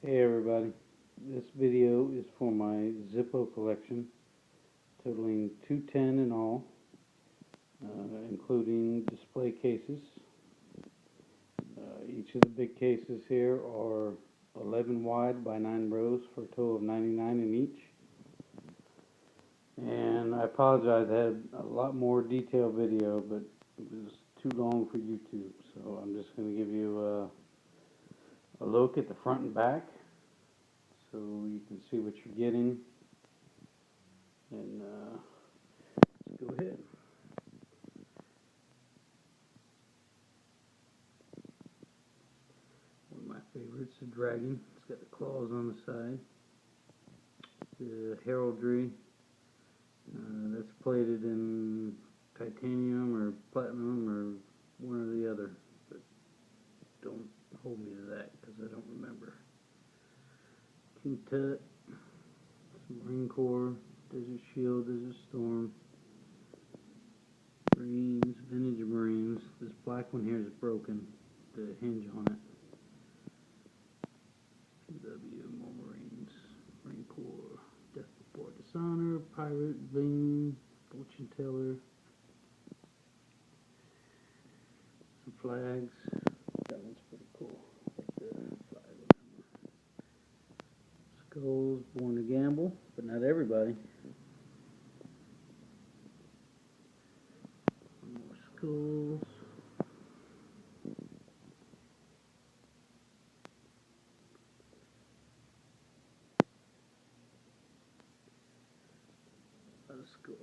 Hey everybody, this video is for my Zippo collection, totaling 210 in all, including display cases. Each of the big cases here are 11 wide by 9 rows for a total of 99 in each. And I apologize, I had a lot more detailed video, but it was too long for YouTube, so I'm just going to give you a look at the front and back, so you can see what you're getting, and let's go ahead. One of my favorites, the dragon. It's got the claws on the side. The heraldry, that's plated in titanium or platinum or one or the other, but don't hold me to that because I don't remember. King Tut, some Marine Corps, Desert Shield, Desert Storm, Marines, vintage Marines. This black one here is broken, the hinge on it. PW, more Marines, Marine Corps, Death Before Dishonor, Pirate, Bling, Fortune Teller, some flags. That one's pretty cool. Like the flag on that one. Skulls, Born to Gamble, but not everybody. More skulls. Other skulls.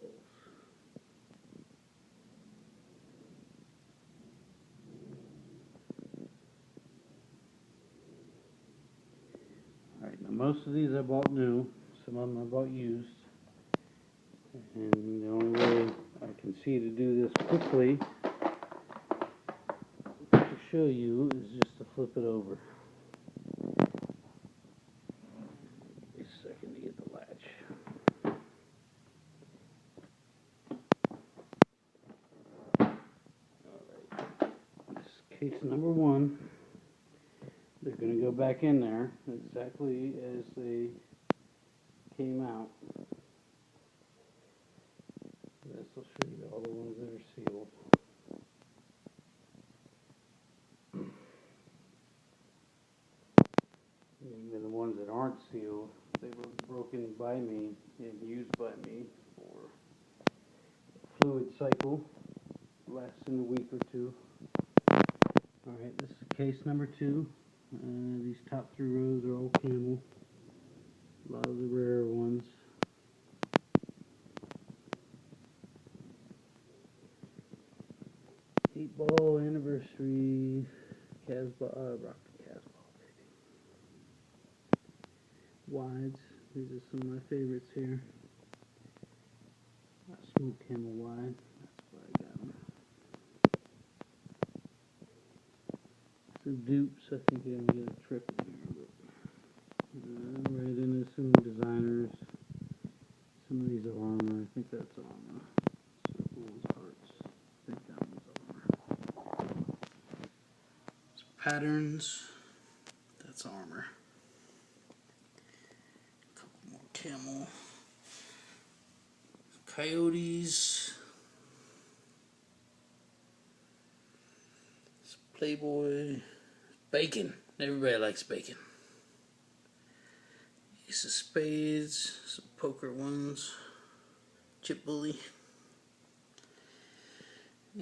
Alright, now most of these I bought new, some of them I bought used, and the only way I can see to do this quickly to show you is just to flip it over. Give me a second to get the latch. Alright, this is case number 1. They're going to go back in there exactly as they came out. This will show you all the ones that are sealed. Even the ones that aren't sealed, they were broken by me and used by me for fluid cycle, lasting a week or two. Alright, this is case number 2. These top 3 rows are all camel. A lot of the rare ones. Eight Ball Anniversary, Casbah, Rock the Casbah, baby. Wides, these are some of my favorites here. Smoke Camel Wide, that's why I got them. Some dupes, I think you're going to get a trip in here, but right into some designers. Some of these are armor, I think that's armor. Circles, hearts, I think that one's armor. Some patterns, that's armor. A couple more camel. Coyotes. Playboy. Bacon. Everybody likes bacon. Ace of Spades. Some poker ones. Chip Bully.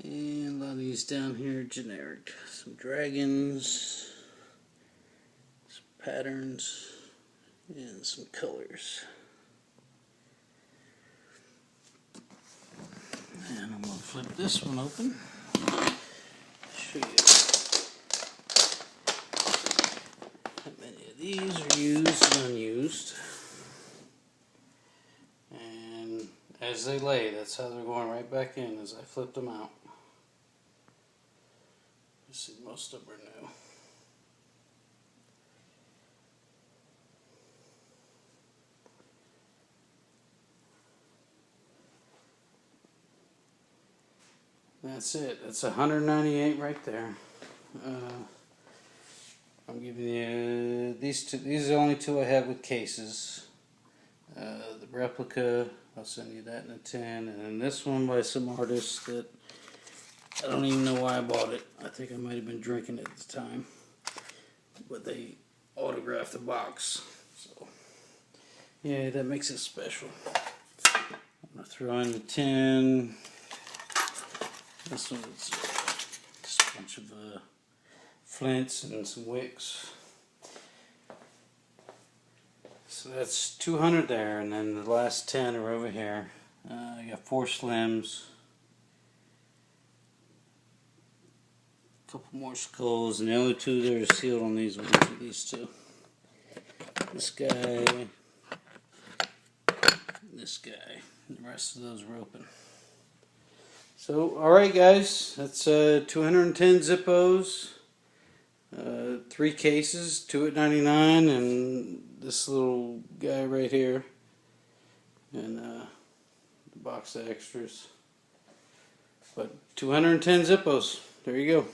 And a lot of these down here generic. Some dragons. Some patterns. And some colors. And I'm going to flip this one open. Show you how many of these are used and unused. And as they lay, that's how they're going right back in as I flipped them out. You see, most of them are new. That's it. That's 198 right there. I'm giving you these are the only two I have with cases. The replica, I'll send you that in a tin, and then this one by some artist that I don't even know why I bought it. I think I might have been drinking it at the time, but they autographed the box, so yeah, that makes it special. I'm gonna throw in the tin. This one's just a bunch of flints and some wicks. So that's 200 there, and then the last 10 are over here. I got 4 slims, a couple more skulls, and the other 2 that are sealed on these ones are these 2. This guy, this guy, and the rest of those are open. So, alright guys, that's 210 Zippos. 3 cases, 2 at 99, and this little guy right here, and the box of extras. But 210 Zippos. There you go.